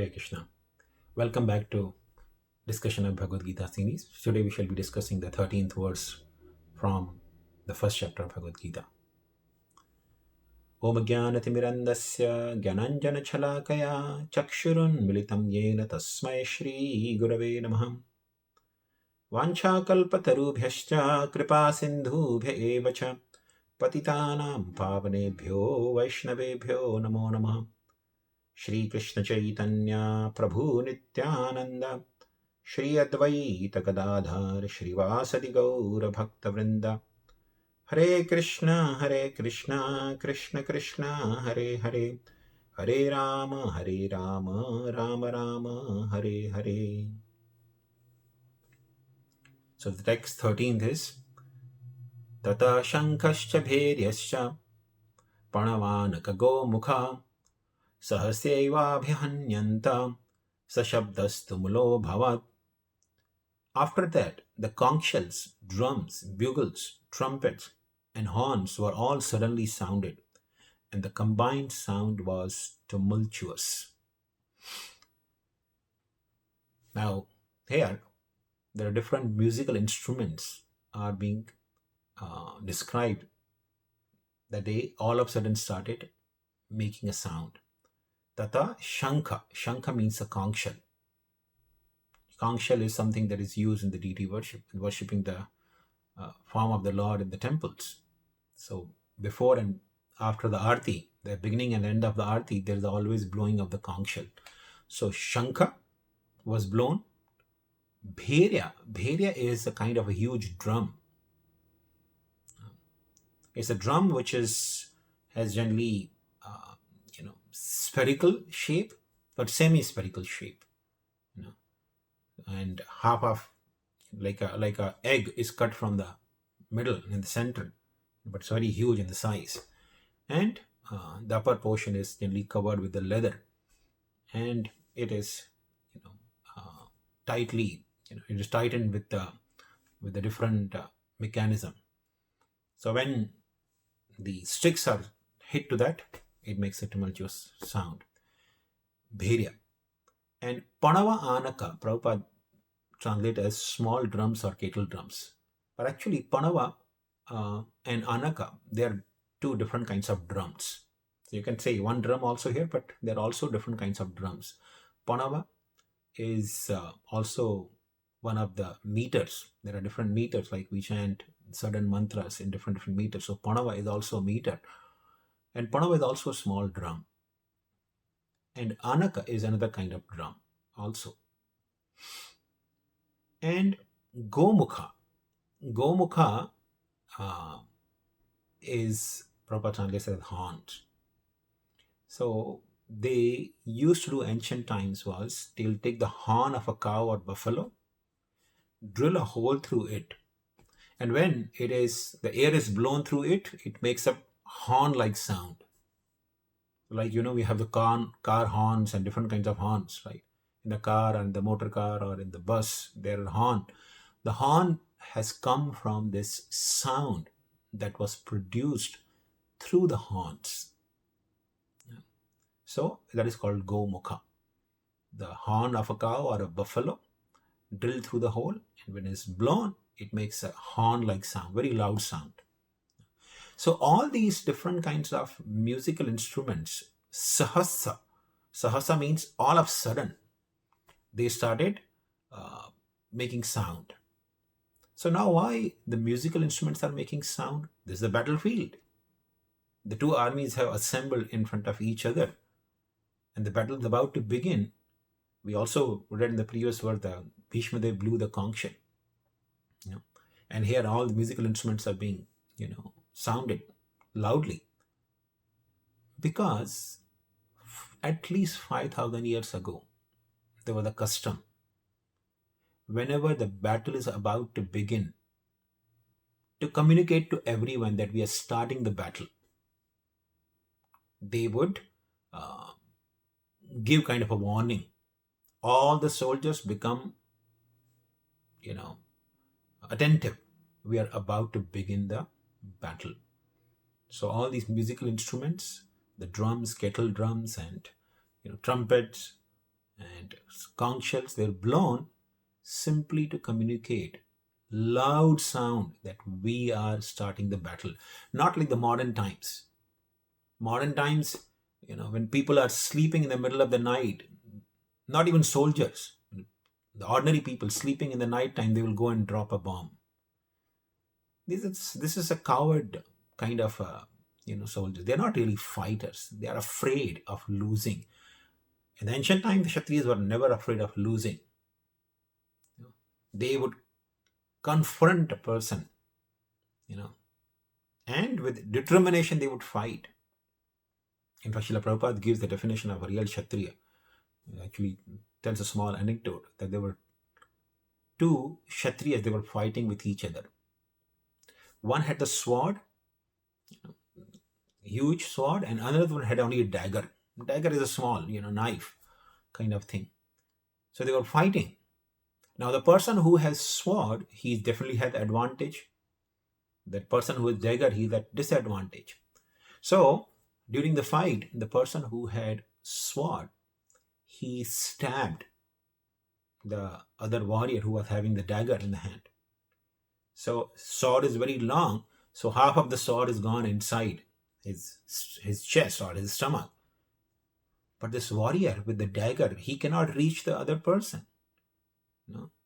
Hare Krishna. Welcome back to discussion of Bhagavad Gita series. Today we shall be discussing the 13th verse from the first chapter of Bhagavad Gita. Om Jnanatimirandasya Gyananjanachalakaya Chakshurun Militam Yena Tasmai Shri Gurave Namah Vanchakalpatarubhyascha Kripa Sindhubhya Evacha Patitanam Pavanebhyo Vaishnavebhyo Namo Namah Shri Krishna Chaitanya Prabhu Nityananda Shri Advaita Gadadhar Shri Vasadi Gaura Bhakta Vrinda Hare Krishna Krishna Krishna Hare Hare Hare Rama Rama Rama Hare Hare. So the text 13th is Tata Shankascha Bheryascha Pranavanaka Mukha Sahasevabhyahanyanta Sashabdastu Bhavat. After that, the conch shells, drums, bugles, trumpets, and horns were all suddenly sounded, and the combined sound was tumultuous. Now, here, there are different musical instruments are being described that they all of a sudden started making a sound. Tata Shankha. Shankha means a conch shell. Conch shell is something that is used in the deity worship, worshipping the form of the Lord in the temples. So before and after the arti, the beginning and end of the arti, there is always blowing of the conch shell. So Shankha was blown. Bherya is a kind of a huge drum. It's a drum which has generally spherical shape, but semi-spherical shape. And half of like a egg is cut from the middle in the center, but it's very huge in the size. And the upper portion is generally covered with the leather, and it is tightly it is tightened with the different mechanism. So when the sticks are hit to that, it makes a tumultuous sound. Bherya. And Panava Anaka, Prabhupada translate as small drums or kettle drums. But actually Panava and Anaka, they are two different kinds of drums. So you can say one drum also here, but there are also different kinds of drums. Panava is also one of the meters. There are different meters, like we chant certain mantras in different meters. So Panava is also a meter. And Panava is also a small drum. And Anaka is another kind of drum also. And Gomukha. Gomukha is Prabhupada translates as horns. So they used to do ancient times was they'll take the horn of a cow or buffalo, drill a hole through it, and when the air is blown through it, it makes a horn-like sound. Like we have the car horns and different kinds of horns, right? In the car and the motor car or in the bus, there are horn. The horn has come from this sound that was produced through the horns. So that is called Gomukha. The horn of a cow or a buffalo drilled through the hole, and when it's blown, it makes a horn-like sound, very loud sound. So all these different kinds of musical instruments, sahasa means all of a sudden, they started making sound. So now why the musical instruments are making sound? This is the battlefield. The two armies have assembled in front of each other, and the battle is about to begin. We also read in the previous verse that Bhishma Dev blew the conch shell. And here all the musical instruments are being, sounded loudly. Because at least 5,000 years ago, there was a custom. Whenever the battle is about to begin, to communicate to everyone that we are starting the battle, they would give kind of a warning. All the soldiers become, attentive. We are about to begin the battle. So all these musical instruments, the drums, kettle drums, and trumpets, And conch shells, they're blown simply to communicate loud sound that we are starting the battle. Not like the modern times. Modern times, when people are sleeping in the middle of the night, not even soldiers, the ordinary people sleeping in the night time, they will go and drop a bomb. This is a coward kind of soldiers. They're not really fighters. They are afraid of losing. In the ancient time, the Kshatriyas were never afraid of losing. They would confront a person, and with determination they would fight. In fact, Srila Prabhupada gives the definition of a real Kshatriya. He actually tells a small anecdote that there were two Kshatriyas, they were fighting with each other. One had the sword, huge sword, and another one had only a dagger. Dagger is a small, knife kind of thing. So they were fighting. Now the person who has sword, he definitely had advantage. That person who has dagger, he's at disadvantage. So during the fight, the person who had sword, he stabbed the other warrior who was having the dagger in the hand. So sword is very long, so half of the sword is gone inside his chest or his stomach. But this warrior with the dagger, he cannot reach the other person,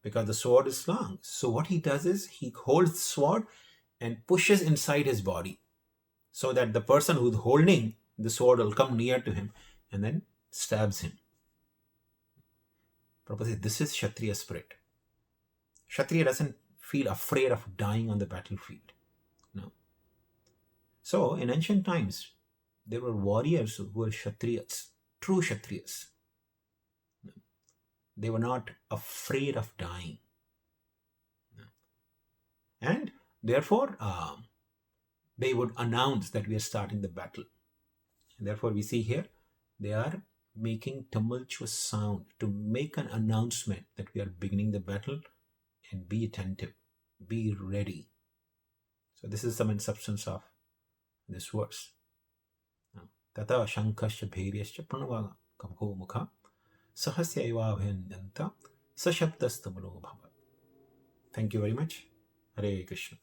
because the sword is long. So what he does is he holds the sword and pushes inside his body, so that the person who's holding the sword will come near to him and then stabs him. Prabhupada says this is Kshatriya spirit. Kshatriya doesn't feel afraid of dying on the battlefield. No. So in ancient times, there were warriors who were Kshatriyas, true Kshatriyas. They were not afraid of dying. And therefore, they would announce that we are starting the battle. And therefore, we see here, they are making tumultuous sound to make an announcement that we are beginning the battle, and be attentive, be ready. So this is the main substance of this verse. Tata shankasya bhairyasya pranava kabho mukha sahasya ivabhyanyanta sashabdastamulo bhava. Thank you very much. Hare Krishna.